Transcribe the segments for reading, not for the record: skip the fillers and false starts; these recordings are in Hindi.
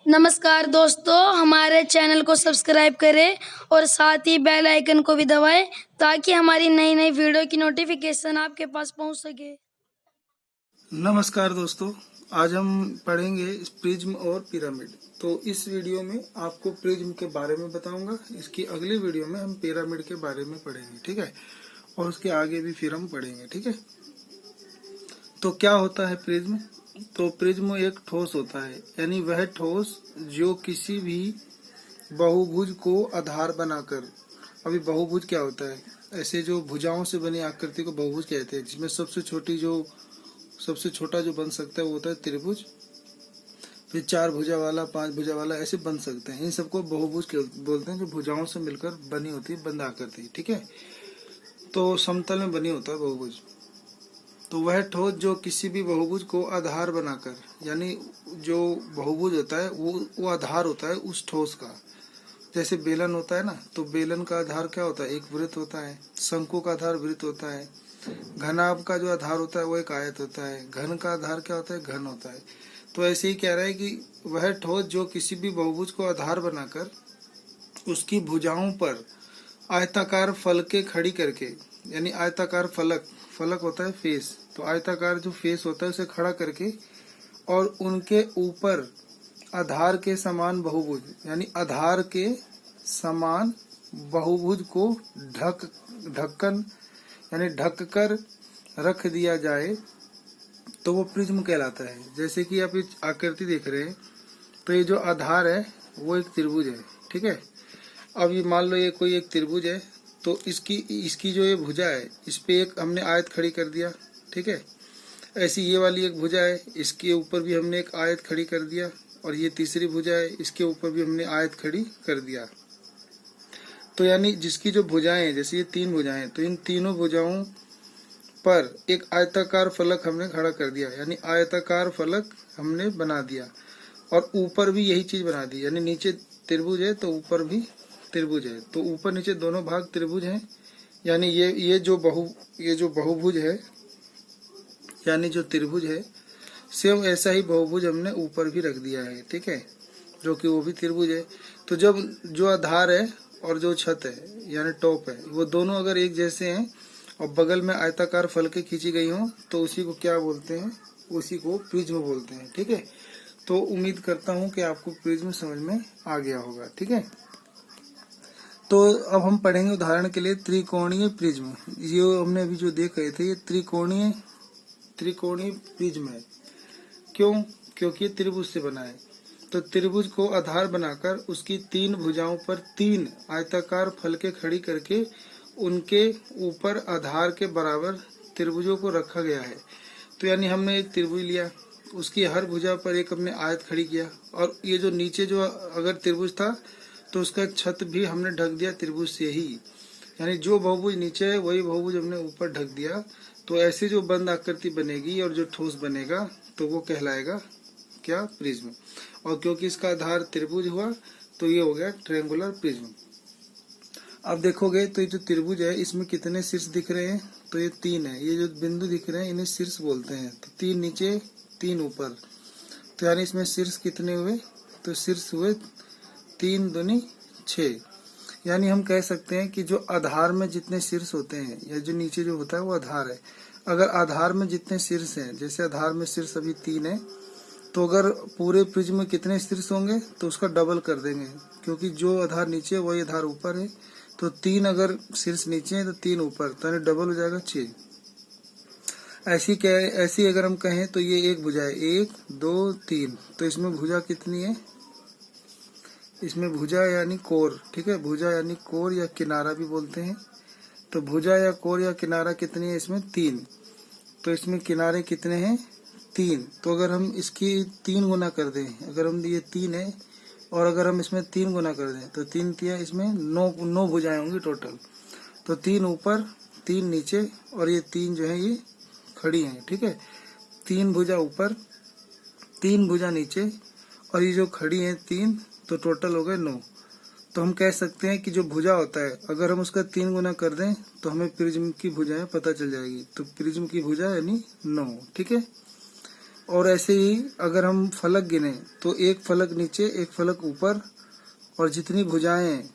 नमस्कार दोस्तों, हमारे चैनल को सब्सक्राइब करें और साथ ही बेल आइकन को भी दबाएं ताकि हमारी नई नई वीडियो की नोटिफिकेशन आपके पास पहुंच सके। नमस्कार दोस्तों, आज हम पढ़ेंगे प्रिज्म और पिरामिड। तो इस वीडियो में आपको प्रिज्म के बारे में बताऊंगा। इसकी अगली वीडियो में हम पिरामिड के बारे में पढ़ेंगे, ठीक है। और उसके आगे भी फिर हम पढ़ेंगे, ठीक है। तो क्या होता है प्रिज्म? तो प्रिज्म एक ठोस होता है, यानी वह ठोस जो किसी भी बहुभुज को आधार बनाकर। अभी बहुभुज क्या होता है? ऐसे जो भुजाओं से बनी आकृति को बहुभुज कहते हैं, जिसमें सबसे छोटा जो बन सकता है वो होता है त्रिभुज। फिर 4 भुजा वाला, 5 भुजा वाला ऐसे बन सकते हैं। इन सबको बहुभुज बोलते हैं, जो भुजाओं से मिलकर बनी होती है, बंद आकृति, ठीक है। तो समतल में बनी होता है बहुभुज। तो वह ठोस जो किसी भी बहुभुज को आधार बनाकर, यानी जो बहुभुज होता है वो आधार होता है उस ठोस का। जैसे बेलन होता है ना, तो बेलन का आधार क्या होता है? एक वृत्त होता है। शंकु का आधार वृत्त होता है। घनाभ का जो आधार होता है वो एक आयत होता है। घन का आधार क्या होता है? घन होता है। तो ऐसे ही कह रहा है कि वह ठोस जो किसी भी बहुभुज को आधार बनाकर उसकी भुजाओं पर आयताकार फलके खड़ी करके, यानी आयताकार फलक होता है फेस, तो आयताकार जो फेस होता है उसे खड़ा करके और उनके ऊपर आधार के समान बहुभुज, यानी आधार के समान बहुभुज को ढक्कन यानी ढक कर रख दिया जाए तो वो प्रिज्म कहलाता है। जैसे कि आप इस आकृति देख रहे हैं, तो ये जो आधार है वो एक त्रिभुज है, ठीक है। अब ये मान लो ये कोई एक त्रिभुज है, तो इसकी जो ये भुजा है, इस पे एक हमने आयत खड़ी कर दिया, ठीक है। ऐसी ये वाली एक भुजा है, इसके ऊपर भी हमने एक आयत खड़ी कर दिया, और ये तीसरी भुजा है, इसके ऊपर भी हमने आयत खड़ी कर दिया। तो यानी जिसकी जो भुजाएं हैं, जैसे ये 3 भुजाएं, तो इन तीनों भुजाओं पर एक आयताकार फलक हमने खड़ा कर दिया, यानी आयताकार फलक हमने बना दिया। और ऊपर भी यही चीज बना दी, यानी नीचे त्रिभुज है तो ऊपर भी त्रिभुज है, तो ऊपर नीचे दोनों भाग त्रिभुज हैं। यानी ये जो बहुभुज है, यानी जो त्रिभुज है, सेम ऐसा ही बहुभुज हमने ऊपर भी रख दिया है, ठीक है, जो कि वो भी त्रिभुज है। तो जब जो आधार है और जो छत है, यानी टॉप है, वो दोनों अगर एक जैसे हैं और बगल में आयताकार फलके खींची गई हो, तो उसी को क्या बोलते हैं? उसी को प्रिज्म बोलते हैं, ठीक है। तो उम्मीद करता हूँ कि आपको प्रिज्म समझ में आ गया होगा, ठीक है। तो अब हम पढ़ेंगे उदाहरण के लिए त्रिकोणीय प्रिज्म। ये हमने अभी जो देख रहे थे, ये त्रिकोणीय प्रिज्म है। क्यों? क्योंकि ये त्रिभुज से बना है। तो त्रिभुज को आधार बनाकर उसकी 3 भुजाओं पर 3 आयताकार फलके खड़ी करके उनके ऊपर आधार के बराबर त्रिभुजों को रखा गया है। तो यानी हमने एक त्रिभुज लिया, उसकी हर भुजा पर एक हमने आयत खड़ी किया, और ये जो नीचे जो अगर त्रिभुज था तो उसका छत भी हमने ढक दिया त्रिभुज से ही, यानी जो बहुभुज नीचे है वही बहुभुज हमने ऊपर ढक दिया। तो ऐसे जो बंद आकृति बनेगी और जो ठोस बनेगा, तो वो कहलाएगा क्या? प्रिज्म। और क्योंकि इसका आधार त्रिभुज हुआ, तो ये हो गया ट्रायंगुलर प्रिज्म। अब देखोगे तो ये जो त्रिभुज है, इसमें कितने शीर्ष दिख रहे हैं? तो ये 3 है। ये जो बिंदु दिख रहे हैं इन्हें शीर्ष बोलते हैं। तो 3 नीचे 3 ऊपर, तो यानी इसमें शीर्ष कितने हुए? तो शीर्ष हुए 3 दूनी 6। यानी हम कह सकते हैं कि जो आधार में जितने शीर्ष होते हैं, या जो नीचे जो होता है वो आधार है। अगर आधार में जितने शीर्ष हैं, जैसे आधार में शीर्ष अभी 3 है, तो अगर पूरे प्रिज्म में कितने शीर्ष होंगे तो उसका डबल कर देंगे, क्योंकि जो आधार नीचे है वही आधार ऊपर है। तो 3 अगर शीर्ष नीचे है तो 3 ऊपर, तो यानी डबल हो जाएगा 6। ऐसी अगर हम कहें तो ये एक भुजा है, 1 2 3, तो इसमें भुजा कितनी है? इसमें भुजा यानी कोर, ठीक है, भुजा यानी कोर या किनारा भी बोलते हैं। तो भुजा या कोर या किनारा कितनी है? इसमें 3। तो इसमें किनारे कितने हैं? 3। तो अगर हम इसकी 3 गुना कर दें, अगर हम ये 3 है और अगर हम इसमें 3 गुना कर दें, तो 3 3 इसमें 9 भुजाएं होंगी टोटल। तो 3 ऊपर 3 नीचे, और ये 3 जो है ये खड़ी हैं, ठीक है। 3 भुजा ऊपर 3 भुजा नीचे, और ये जो खड़ी हैं 3, तो टोटल हो गए 9। तो हम कह सकते हैं कि जो भुजा होता है, अगर हम उसका 3 गुना कर दें तो हमें प्रिज्म की भुजाएं पता चल जाएगी। तो प्रिज्म की भुजा यानी 9, ठीक है। और ऐसे ही अगर हम फलक गिने तो एक फलक नीचे एक फलक ऊपर, और जितनी भुजाएं हैं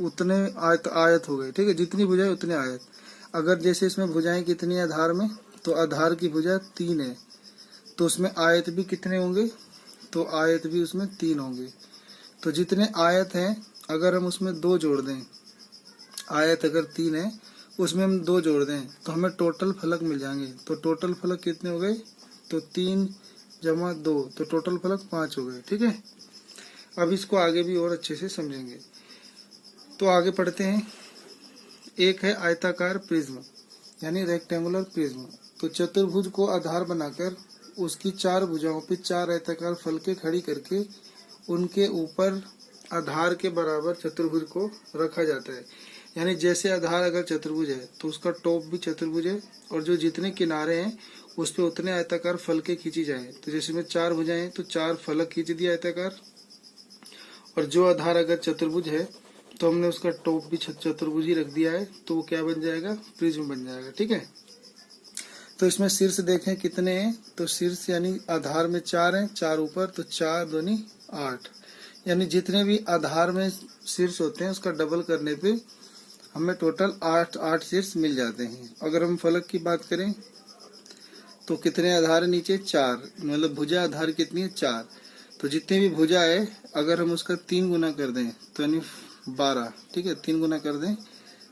उतने आयत आयत हो गए। ठीक है, जितनी भुजाएं उतने आयत। अगर जैसे इसमें भुजाएं कितनी है आधार में, तो आधार की भुजा 3 है, तो उसमें आयत भी कितने होंगे, तो आयत भी उसमें 3 होंगे। तो जितने आयत हैं अगर हम उसमें 2 जोड़ दें, आयत अगर 3 है उसमें हम 2 जोड़ दें तो हमें टोटल फलक मिल जाएंगे। तो टोटल फलक कितने हो गए, तो 3 जमा 2, तो टोटल फलक 5 हो गए। ठीक है, अब इसको आगे भी और अच्छे से समझेंगे। तो आगे पढ़ते हैं। एक है आयताकार प्रिज्म यानी रेक्टेंगुलर प्रिज्म। तो चतुर्भुज को आधार बनाकर उसकी 4 भुजाओं पे 4 आयताकार फलके खड़ी करके उनके ऊपर आधार के बराबर चतुर्भुज को रखा जाता है। यानी जैसे आधार अगर चतुर्भुज है तो उसका टॉप भी चतुर्भुज है, और जो जितने किनारे हैं उस पे उतने आयताकार फलके खींची जाए। तो जैसे में 4 भुजाएं तो 4 फलक खींच दिया आयताकार, और जो आधार अगर चतुर्भुज है तो हमने उसका टॉप भी चतुर्भुज ही रख दिया है, तो वो क्या बन जाएगा, प्रिज्म बन जाएगा। ठीक है, तो इसमें शीर्ष देखें कितने हैं, तो शीर्ष यानी आधार में 4 हैं, 4 ऊपर, तो 4 दूनी 8, यानी जितने भी आधार में शीर्ष होते हैं उसका डबल करने पे हमें टोटल 8 शीर्ष मिल जाते हैं। अगर हम फलक की बात करें तो कितने आधार है नीचे, 4, मतलब भुजा आधार कितनी है, 4। तो जितने भी भुजा है अगर हम उसका 3 गुना कर दें तो यानी 12। ठीक है, 3 गुना कर दें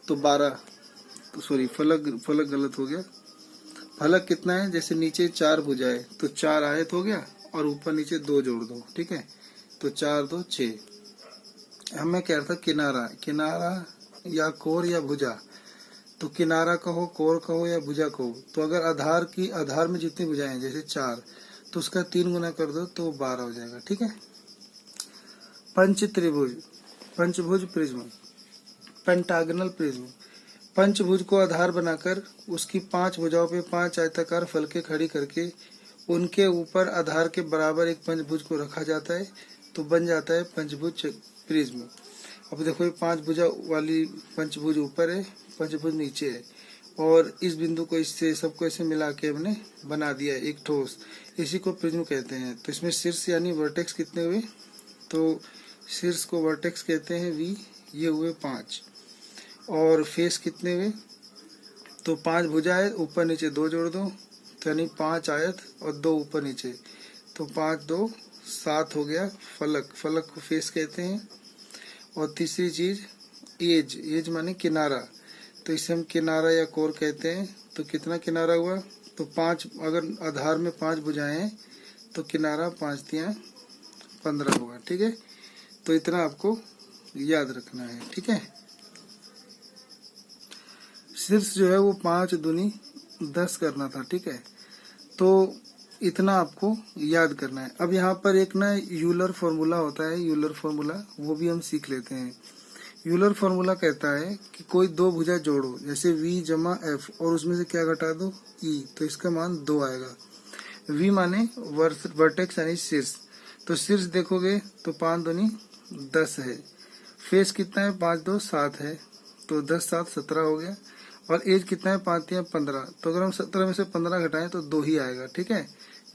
तो 12, तो सॉरी फलक गलत हो गया। फलक कितना है, जैसे नीचे 4 भुजा है तो 4 आयत हो गया, और ऊपर नीचे 2 जोड़ दो। ठीक है, तो 4 2 6। हमें कह रहा था किनारा या कोर या भुजा, तो किनारा कहो, कोर कहो या भुजा कहो, तो अगर आधार में जितनी भुजाएं हैं जैसे 4, तो उसका 3 गुना कर दो तो 12 हो जाएगा। ठीक है, पंचभुज प्रिज्म, पेंटागनल प्रिज्म। पंचभुज को आधार बनाकर उसकी 5 भुजाओं पे 5 आयताकार फलके खड़ी करके उनके ऊपर आधार के बराबर एक पंचभुज को रखा जाता है, तो बन जाता है पंचभुज प्रिज्म। अब देखो ये 5 भुजा वाली पंचभुज ऊपर है, पंचभुज नीचे है, और इस बिंदु को इससे सबको ऐसे मिला के हमने बना दिया है एक ठोस, इसी को प्रिज्म कहते हैं। तो इसमें शीर्ष यानी वर्टेक्स कितने हुए, तो शीर्ष को वर्टेक्स कहते हैं V, ये हुए 5, और फेस कितने हुए, तो 5 भुजा है, ऊपर नीचे 2 जोड़ दो, तो यानी 5 आयत और 2 ऊपर नीचे, तो 5 2 7 हो गया। फलक को फेस कहते हैं। और तीसरी चीज एज माने किनारा, तो इसे हम किनारा या कोर कहते हैं। तो कितना किनारा हुआ, तो 5, अगर आधार में 5 भुजाएं हैं तो किनारा 5 तिया 15 होगा। ठीक है, तो इतना आपको याद रखना है। ठीक है, शीर्ष जो है वो 5 दूनी 10 करना था। ठीक है, तो इतना आपको याद करना है। अब यहाँ पर एक ना यूलर फॉर्मूला होता है, यूलर फॉर्मूला, वो भी हम सीख लेते हैं। यूलर फॉर्मूला कहता है कि कोई 2 भुजा जोड़ो, जैसे V जमा F, और उसमें से क्या घटा दो, E, तो इसका मान 2 आएगा। V माने वर्टेक्स यानी शीर्ष, तो शीर्ष देखोगे तो 5 दूनी 10 है। फेस कितना है, 5 2 7 है, तो 10 7 17 हो गया। और एज कितना है, 5 3 15, तो अगर हम 17 में से 15 घटाएं तो 2 ही आएगा। ठीक है,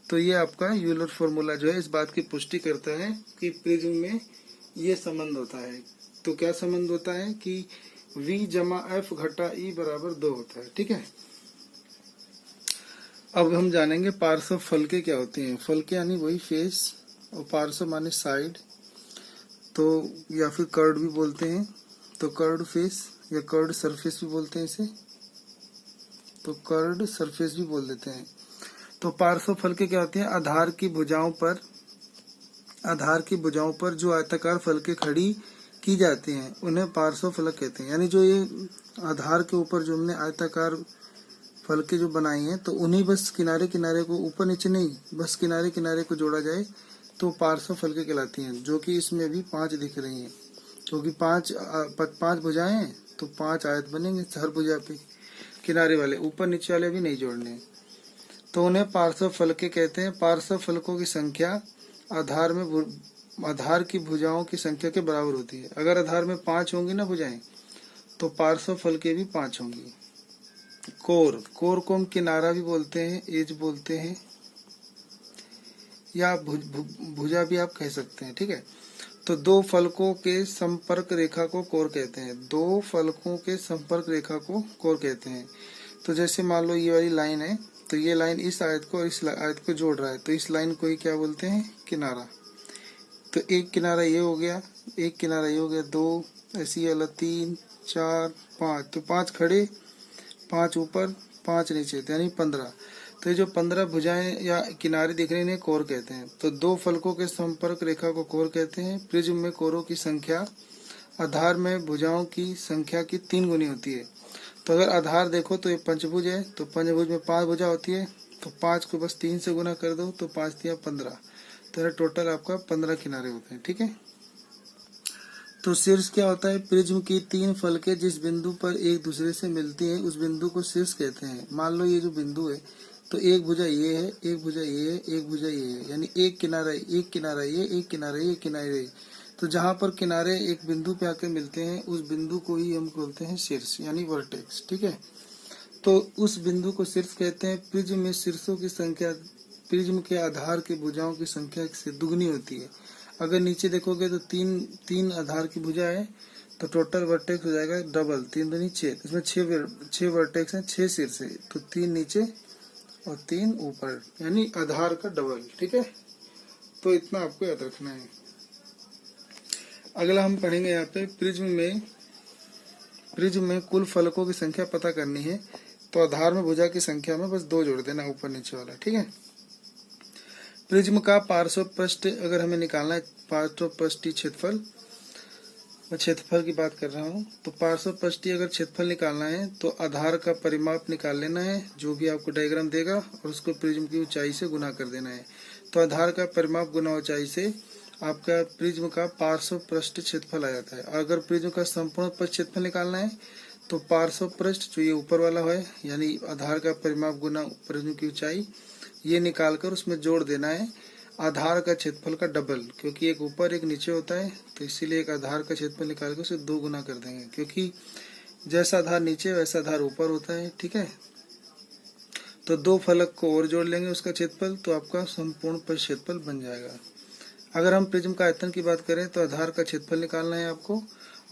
तो ये आपका यूलर फॉर्मूला जो है इस बात की पुष्टि करता है कि प्रिज्म में ये संबंध होता है। तो क्या संबंध होता है कि V जमा F घटा E बराबर 2 होता है। ठीक है, अब हम जानेंगे पार्श्व फलके क्या होते हैं। फलके यानी वही फेस, और पार्श्व माने साइड, तो या फिर कर्ड भी बोलते हैं, तो कर्ड फेस या कर्ड सरफेस भी बोलते हैं इसे, तो कर्ड सरफेस भी बोल देते हैं। तो पार्श्व फलके क्या होते हैं, आधार की भुजाओं पर जो आयताकार फलके खड़ी की जाती हैं उन्हें पार्श्व फलक कहते हैं। यानी जो ये आधार के ऊपर जो हमने आयताकार फलके जो बनाई हैं, तो उन्हीं बस किनारे किनारे को, ऊपर नीचे नहीं, बस किनारे किनारे को जोड़ा जाए तो पार्श्व फलके कहलाती हैं। जो कि इसमें भी 5 दिख रही हैं, क्योंकि 5 भुजाएं हैं तो 5 आयत बनेंगे हर भुजा पे, किनारे वाले, ऊपर नीचे वाले भी नहीं जोड़ने, तो उन्हें पार्श्व फलके कहते हैं। पार्श्व फलकों की संख्या आधार की भुजाओं की संख्या के बराबर होती है। अगर आधार में 5 होंगी ना भुजाएं, तो पार्श्व फलके भी 5 होंगी। कोर को हम किनारा भी बोलते हैं, एज बोलते हैं, या भुजा भी आप कह सकते हैं, ठीक है। तो दो फलकों के संपर्क रेखा को कोर कहते हैं। दो फलकों के संपर्क रेखा को कोर कहते हैं। तो जैसे मान लो ये वाली लाइन है, तो ये लाइन इस आयत को और इस आयत को जोड़ रहा है, तो इस लाइन को ही क्या बोलते हैं, किनारा। तो एक किनारा ये हो गया, एक किनारा ये हो गया, दो ऐसी वाला, 3 4 5, तो 5 खड़े, 5 ऊपर, 5 नीचे, तो यानी 15। तो ये जो 15 भुजाएं या किनारे दिख रहे हैं इन्हें कोर कहते हैं। तो दो फलकों के संपर्क रेखा को कोर कहते हैं। प्रिज्म में कोरों की संख्या आधार में भुजाओं की संख्या की 3 गुनी होती है। तो अगर आधार देखो तो ये पंचभुज है, तो पंचभुज में 5 भुजा होती है, तो 5 को बस 3 से गुना कर दो, तो 5 तिया 15, तो टोटल आपका 15 किनारे होते हैं, ठीक है। तो शीर्ष क्या होता है, प्रिज्म की 3 फलकें जिस बिंदु पर एक दूसरे से मिलती हैं उस बिंदु को शीर्ष कहते हैं। मान लो ये जो बिंदु है, तो एक भुजा ये है, एक भुजा ये है, एक भुजा ये है, यानी एक किनारा ये, एक किनारा ये, एक किनारा ये, एक किनारा ये। तो जहां पर किनारे एक बिंदु पे आकर मिलते हैं उस बिंदु को ही हम बोलते हैं शीर्ष, यानी वर्टेक्स, ठीक है। तो उस बिंदु को शीर्ष कहते हैं। प्रिज्म में शीर्षों की संख्या प्रिज्म के आधार के भुजाओं की संख्या से दुगनी होती है। अगर नीचे देखोगे तो तीन आधार की भुजा है, तो टोटल वर्टेक्स हो जाएगा डबल, 3 दूनी 6, इसमें 6 वर्टेक्स हैं, 6 शीर्ष है, तो 3 नीचे और 3 ऊपर, यानी आधार का डबल, ठीक है। तो इतना आपको याद रखना है। अगला हम पढ़ेंगे यहाँ पे प्रिज्म में कुल फलकों की संख्या पता करनी है। तो आधार में भुजा की संख्या में बस 2 जोड़ देना, ऊपर नीचे वाला, ठीक है। प्रिज्म का पार्श्व पृष्ठ अगर हमें निकालना है, पार्श्व पृष्ठीय क्षेत्रफल, मैं क्षेत्रफल की बात कर रहा हूँ। तो पार्श्व पृष्ठीय अगर क्षेत्रफल निकालना है तो आधार का परिमाप निकाल लेना है, जो भी आपको डायग्राम देगा, और उसको प्रिज्म की ऊंचाई से गुना कर देना है। तो आधार का परिमाप गुना ऊंचाई से आपका प्रिज्म का पार्श्व पृष्ठ क्षेत्रफल आ जाता है। अगर प्रिज्म का संपूर्ण पृष्ठ क्षेत्रफल निकालना है तो पार्श्व पृष्ठ जो ये ऊपर वाला है, यानी आधार का परिमाप गुना प्रिज्म की ऊंचाई, ये निकालकर उसमें जोड़ देना है आधार का क्षेत्रफल का डबल, क्योंकि एक ऊपर एक नीचे होता है, तो इसीलिए एक आधार का क्षेत्रफल निकाल कर उसे 2 गुना कर देंगे, क्योंकि जैसा आधार नीचे वैसा आधार ऊपर होता है, ठीक है। तो 2 फलक को और जोड़ लेंगे उसका क्षेत्रफल, तो आपका संपूर्ण पृष्ठ क्षेत्रफल बन जाएगा। अगर हम प्रिज्म का आयतन की बात करें तो आधार का क्षेत्रफल निकालना है आपको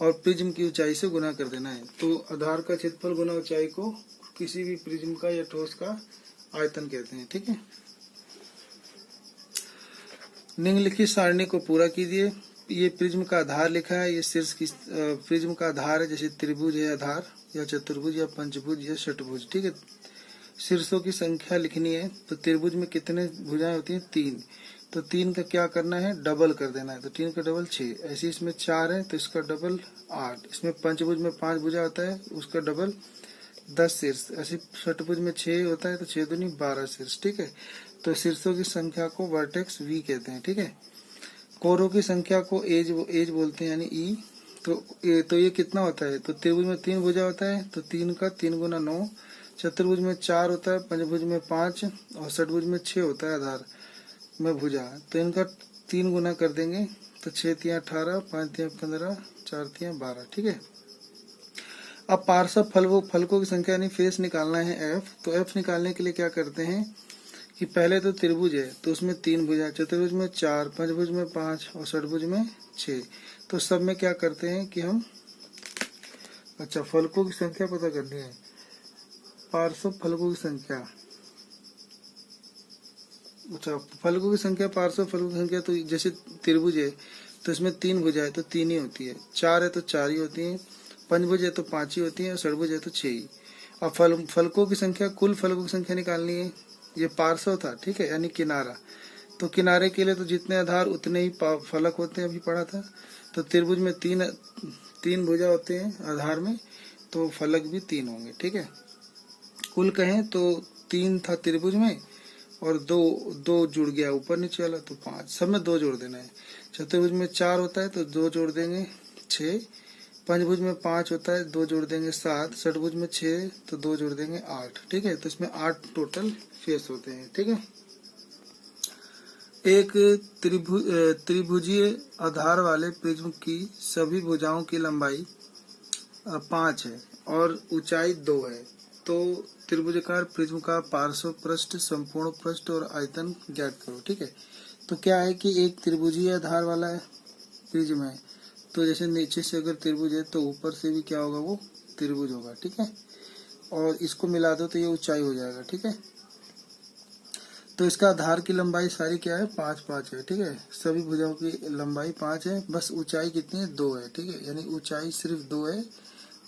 और प्रिज्म की ऊंचाई से गुना कर देना है। तो आधार का क्षेत्रफल गुना ऊंचाई को किसी भी प्रिज्म का या ठोस का आयतन कहते हैं, ठीक है। निम्नलिखित सारणी को पूरा कीजिए। ये प्रिज्म का आधार लिखा है, ये शीर्ष की प्रिज्म का आधार है, जैसे त्रिभुज है आधार, या चतुर्भुज या पंचभुज या षटभुज, ठीक है। शीर्षों की संख्या लिखनी है। तो त्रिभुज में कितने भुजाएं होती हैं, 3, तो 3 का क्या करना है, डबल कर देना है। तो 3 का डबल 6, ऐसे इसमें 4 है तो इसका डबल 8, इसमें पंचभुज में 5 भुजा होता है, उसका डबल 10 शीर्ष, ऐसे षटभुज में 6 होता है तो 6 दूनी 12 शीर्ष, ठीक है। तो शीर्षों की संख्या को वर्टेक्स वी कहते हैं, ठीक है। कोरों की संख्या को एज बोलते हैं, यानी ई। तो ये कितना होता है, तो त्रिभुज में 3 भुजा होता है, तो 3 का 3 गुना 9, चतुर्भुज में 4 होता है, पंचभुज में 5 और षटभुज में 6 होता है आधार में भुजा। तो इनका 3 गुना कर देंगे, तो 6 तिया 18, 5 तिया 15, 4 तिया 12, ठीक है। अब पार्श्व फलकों की संख्या यानी फेस निकालना है एफ। तो एफ निकालने के लिए क्या करते हैं कि पहले तो त्रिभुज है तो उसमें 3 भुजा, चतुर्भुज में 4, पंचभुज में 5 और षटभुज में 6। तो सब में क्या करते हैं कि हम फलकों की संख्या पता करनी है, पार्श्व फलकों की संख्या। फलकों की संख्या, पार्श्व फलकों की संख्या, तो जैसे त्रिभुज है तो इसमें 3 भुजा है तो 3 ही होती है, 4 है तो 4 ही होती है, पंचभुज है तो 5 ही होती है और षटभुज है तो 6 ही। अब फलकों की संख्या, कुल फलकों की संख्या निकालनी है। ये पार्श्व था, ठीक है, यानी किनारा। तो किनारे के लिए तो जितने आधार उतने ही फलक होते हैं, अभी पढ़ा था। तो त्रिभुज में 3 भुजा होते हैं आधार में, तो फलक भी 3 होंगे, ठीक है। कुल कहें तो 3 था त्रिभुज में और 2 जुड़ गया ऊपर नीचे वाला, तो 5, सब में 2 जोड़ देना है। चतुर्भुज में 4 होता है तो 2 जोड़ देंगे 6, पंचभुज में 5 होता है 2 जोड़ देंगे 7, षटभुज में 6 तो 2 जोड़ देंगे 8, ठीक है। तो इसमें 8 टोटल फेस होते हैं, ठीक है। एक त्रिभुजीय आधार वाले प्रिज्म की सभी भुजाओं की लंबाई 5 है और ऊंचाई 2 है। तो त्रिभुजाकार प्रिज्म का पार्श्व पृष्ठ, संपूर्ण पृष्ठ और आयतन ज्ञात करो, ठीक है। तो क्या है कि एक त्रिभुजीय आधार वाला प्रिज्म है, तो जैसे नीचे से अगर त्रिभुज है तो ऊपर से भी क्या होगा, वो त्रिभुज होगा, ठीक है। और इसको मिला दो तो ये ऊंचाई हो जाएगा, ठीक है। तो इसका आधार की लंबाई सारी क्या है, 5-5 है, ठीक है। सभी भुजाओं की लंबाई 5 है, बस ऊंचाई कितनी है, 2 है, ठीक है। यानी ऊंचाई सिर्फ 2 है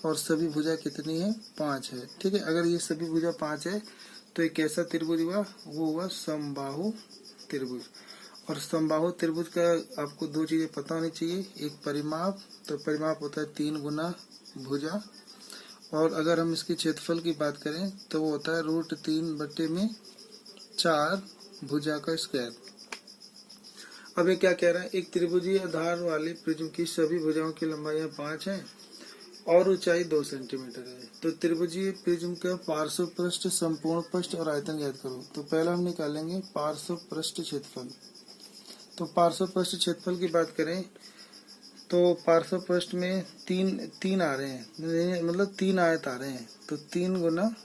और सभी भुजा कितनी है, 5 है, ठीक है। अगर ये सभी भुजा 5 है तो एक कैसा त्रिभुज हुआ, वो हुआ समबाहु त्रिभुज। और समबाहु त्रिभुज का आपको दो चीजें पता होनी चाहिए, एक परिमाप, तो परिमाप होता है 3 गुना भुजा, और अगर हम इसके क्षेत्रफल की बात करें तो वो होता है √3/4 भुजा का स्क्वायर। अब ये क्या कह रहा है, एक त्रिभुजीय आधार वाले प्रिज्म की सभी भुजाओं की लंबाई 5 है और ऊंचाई 2 सेंटीमीटर है। तो त्रिभुजीय प्रिज्म का पार्श्व पृष्ठ, संपूर्ण पृष्ठ और आयतन ज्ञात करो। तो पहला हम निकालेंगे पार्श्व पृष्ठ क्षेत्रफल। तो पार्श्व पृष्ठ क्षेत्रफल की बात करें तो पार्श्व पृष्ठ में तीन आ रहे हैं, मतलब 3 आयत आ रहे हैं, तो 3 गुना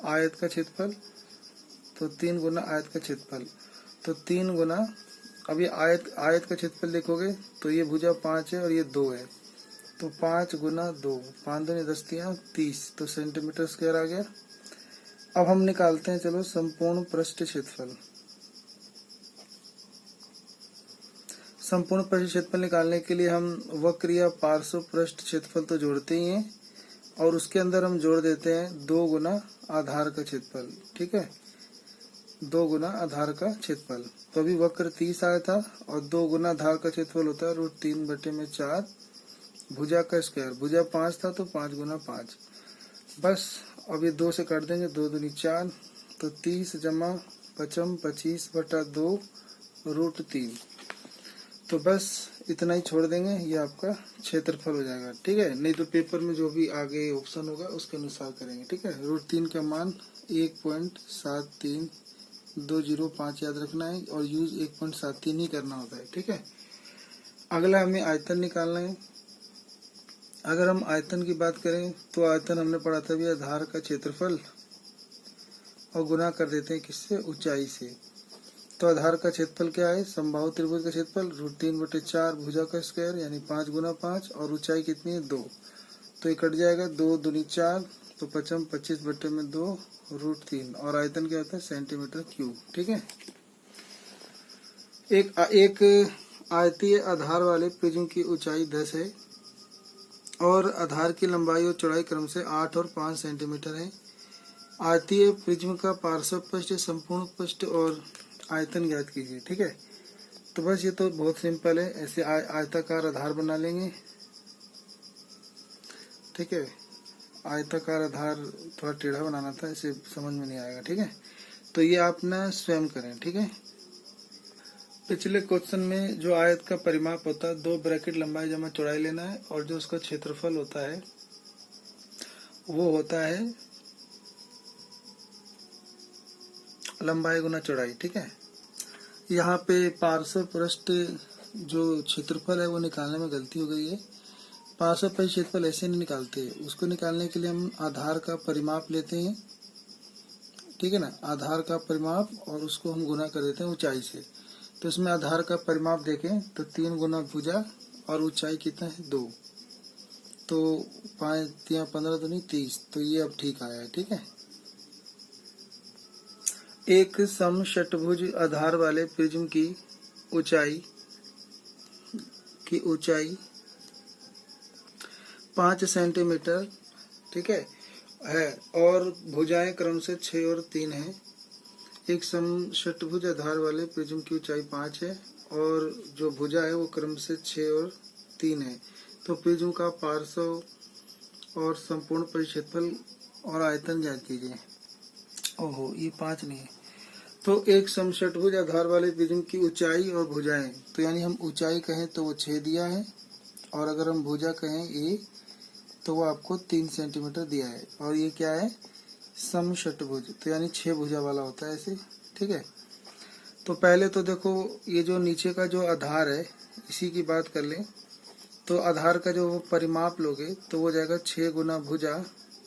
आयत का क्षेत्रफल, तो 3 गुना आयत का क्षेत्रफल, तो 3 गुना, अब ये आयत का क्षेत्रफल देखोगे तो ये भुजा 5 है और ये 2 है, तो 5 गुना 2, 5 दूनी 10 तियां 30, तो सेंटीमीटर स्क्वायर आ गया। अब हम निकालते हैं, चलो, संपूर्ण पृष्ठ क्षेत्रफल। संपूर्ण पृष्ठ क्षेत्रफल निकालने के लिए हम वक्र या पार्श्व पृष्ठ क्षेत्रफल तो जोड़ते ही हैं, और उसके अंदर हम जोड़ देते हैं 2 गुना आधार का क्षेत्रफल, ठीक है, 2 गुना आधार का क्षेत्रफल। तो अभी वक्र 30 आया था और 2 गुना आधार का क्षेत्रफल होता है √3/4 भुजा का स्क्वायर। भुजा 5 था तो 5 गुना 5, बस। अब ये 2 से काट देंगे, 2 दूनी 4, तो 30 जमा 55 25/2 √3, तो बस इतना ही छोड़ देंगे, ये आपका क्षेत्रफल हो जाएगा, ठीक है। नहीं तो पेपर में जो भी आगे ऑप्शन होगा उसके अनुसार करेंगे, ठीक है। √3 का मान 1.73205 याद रखना है, और यूज 1.73 ही करना होता है, ठीक है। अगला हमें आयतन निकालना है। अगर हम आयतन की बात करें तो आयतन हमने पढ़ा था भी आधार का क्षेत्रफल और गुना कर देते हैं किससे, ऊंचाई से। तो आधार का क्षेत्रफल क्या है, समबाहु त्रिभुज का क्षेत्रफल √3/4 भुजा का स्क्वायर, यानी 5 गुना 5, और ऊंचाई कितनी है, 2, तो ये कट जाएगा, 2 दूनी 4, तो 55 25/2 √3, और आयतन क्या होता है, सेंटीमीटर क्यूब, ठीक है। एक आयतीय आधार वाले प्रिज्म की ऊंचाई 10 है और आधार की लंबाई और चौड़ाई क्रम से 8 और 5 सेंटीमीटर है। आयतीय प्रिज्म का पार्श्व पृष्ठ, संपूर्ण पृष्ठ और आयतन ज्ञात कीजिए, ठीक है। तो बस ये तो बहुत सिंपल है, ऐसे आयताकार आधार बना लेंगे, ठीक है। आयताकार आधार थोड़ा टेढ़ा बनाना था, इसे समझ में नहीं आएगा, ठीक है। तो ये आप ना स्वयं करें, ठीक है। पिछले क्वेश्चन में जो आयत का परिमाप होता है, 2 ब्रैकेट लंबाई जमा चौड़ाई लेना है, और जो उसका क्षेत्रफल होता है वो होता है लंबाई गुना चौड़ाई, ठीक है। यहाँ पे पार्श्व पृष्ठ जो क्षेत्रफल है वो निकालने में गलती हो गई है। पार्श्व पृष्ठ क्षेत्रफल ऐसे नहीं निकालते, उसको निकालने के लिए हम आधार का परिमाप लेते हैं, ठीक है ना, आधार का परिमाप, और उसको हम गुना कर देते हैं ऊंचाई से। तो इसमें आधार का परिमाप देखें तो 3 गुना भुजा और ऊंचाई कितना है, 2, तो 5 3 15 दूनी 30, तो ये अब ठीक आया है, ठीक है। एक समषटभुज आधार वाले प्रिज्म की ऊंचाई 5 सेंटीमीटर, ठीक है, और भुजाएं क्रम से 6 और 3 है। एक समषटभुज आधार वाले प्रिज्म की ऊंचाई 5 है और जो भुजा है वो क्रम से 6 और 3 है। तो प्रिज्म का पार्श्व और संपूर्ण परिक्षेत्रफल और आयतन ज्ञात कीजिए। ओहो, ये 5 नहीं है। तो एक समषटभुज आधार वाले प्रिज्म की ऊंचाई और भुजाएं, तो यानी हम ऊंचाई कहें तो वो 6 दिया है, और अगर हम भुजा कहें ए तो वो आपको 3 सेंटीमीटर दिया है, और ये क्या है, समषटभुज, तो यानी 6 भुजा वाला होता है ऐसे, ठीक है। तो पहले तो देखो ये जो नीचे का जो आधार है इसी की बात कर लें, तो आधार का जो परिमाप लोगे तो वो जाएगा 6 गुना भुजा,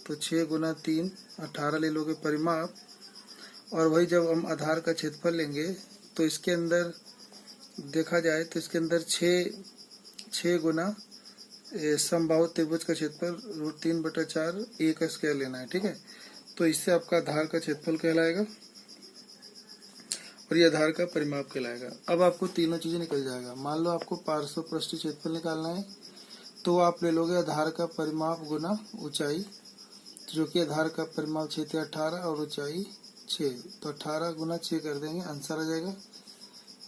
तो 6 गुना 3 18 ले लोगे परिमाप, और वही जब हम आधार का क्षेत्रफल लेंगे तो इसके अंदर देखा जाए तो इसके अंदर 6 गुना समबाहु त्रिभुज का क्षेत्रफल √3/4 a का स्क्वायर लेना है। ठीक है, तो इससे आपका आधार का क्षेत्रफल कहलाएगा और ये आधार का परिमाप कहलाएगा। अब आपको तीनों चीजें निकल जाएगा। मान लो आपको पार्श्व पृष्ठीय क्षेत्रफल निकालना है, तो आप ले लोगे आधार का परिमाप गुना ऊंचाई, जो कि आधार का परिमाप 6 × 18 और ऊंचाई 6, तो 18 गुना 6 कर देंगे, आंसर आ जाएगा।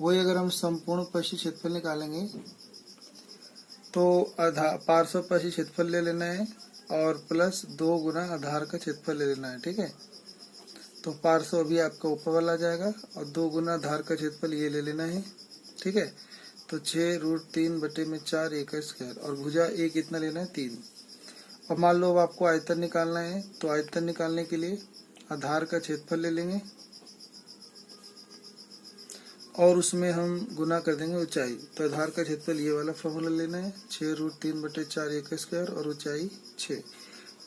वही अगर हम संपूर्ण पृष्ठीय क्षेत्रफल निकालेंगे तो पार्श्व पृष्ठीय क्षेत्रफल ले लेना है और प्लस 2 गुना आधार का क्षेत्रफल ले लेना है। ठीक है, तो पार्श्व अभी आपका ऊपर वाला आ जाएगा और 2 गुना आधार का क्षेत्रफल ये ले लेना है। ठीक है, तो 6√3/4 a का स्क्वायर और भुजा a कितना लेना है 3। और मान लो अब आपको आयतन निकालना है, तो आयतन निकालने के लिए आधार का क्षेत्रफल ले लेंगे और उसमें हम गुना कर देंगे ऊंचाई। तो आधार का क्षेत्रफल ये वाला फॉर्मूला लेना है, 6√3/4 a का स्क्वायर और ऊंचाई 6,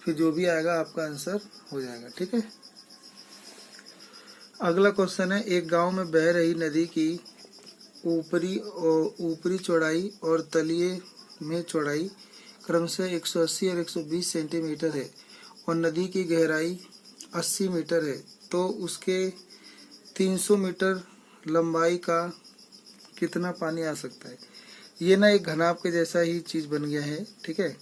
फिर जो भी आएगा आपका आंसर हो जाएगा। ठीक है, अगला क्वेश्चन है, एक गांव में बह रही नदी की ऊपरी चौड़ाई और तलीय में चौड़ाई क्रमशः 180 और 120 सेंटीमीटर है और नदी की गहराई 80 मीटर है, तो उसके 300 मीटर लंबाई का कितना पानी आ सकता है। ये ना एक घनाभ के जैसा ही चीज बन गया है। ठीक है,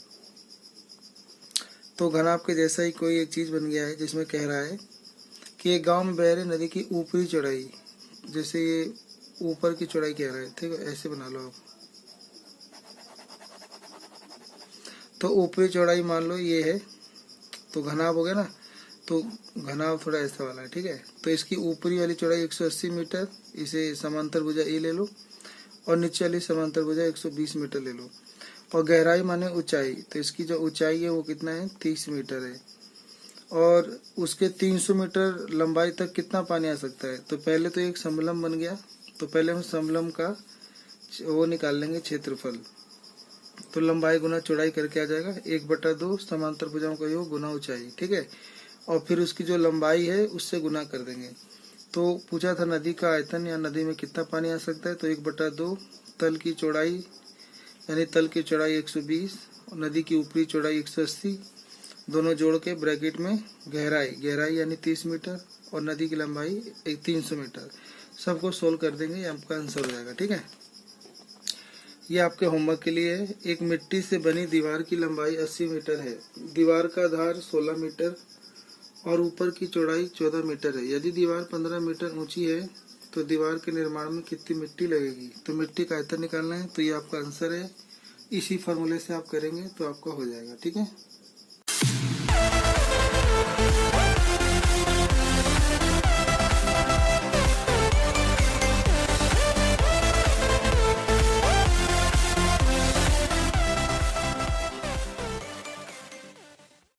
तो घनाभ के जैसा ही कोई एक चीज बन गया है जिसमें कह रहा है कि एक गांव में बह रही नदी की ऊपरी चौड़ाई, जैसे ये ऊपर की चौड़ाई कह रहा है। ठीक है, ऐसे बना लो आप। तो ऊपरी चौड़ाई मान लो ये है, तो घनाभ हो गया ना, तो घनाभ थोड़ा ऐसा वाला है। ठीक है, तो इसकी ऊपरी वाली चौड़ाई 180 मीटर, इसे समांतर भुजा ए ले लो, और नीचे वाली समांतर भुजा 120 मीटर ले लो, और गहराई माने ऊंचाई, तो इसकी जो ऊंचाई है वो कितना है 30 मीटर है, और उसके 300 मीटर लंबाई तक कितना पानी आ सकता है। तो पहले तो एक समलंब बन गया, तो पहले हम समलंब का वो निकाल लेंगे क्षेत्रफल, तो लंबाई गुना चौड़ाई करके आ जाएगा 1/2 समांतर भुजाओं का योग गुना ऊंचाई। ठीक है, और फिर उसकी जो लंबाई है उससे गुना कर देंगे। तो पूछा था नदी का आयतन या नदी में कितना पानी आ सकता है, तो 1/2 तल की चौड़ाई, यानी तल की चौड़ाई 120 और नदी की ऊपरी चौड़ाई 180, दोनों जोड़ के ब्रैकेट में गहराई यानी 30 मीटर और नदी की लंबाई 300 मीटर, सबको सोल्व कर देंगे, ये आपका आंसर हो जाएगा। ठीक है, ये आपके होमवर्क के लिए है। एक मिट्टी से बनी दीवार की लंबाई 80 मीटर है, दीवार का आधार 16 मीटर और ऊपर की चौड़ाई 14 मीटर है। यदि दीवार 15 मीटर ऊंची है तो दीवार के निर्माण में कितनी मिट्टी लगेगी। तो मिट्टी का आयतन निकालना है, तो ये आपका आंसर है। इसी फॉर्मूले से आप करेंगे तो आपका हो जाएगा। ठीक है।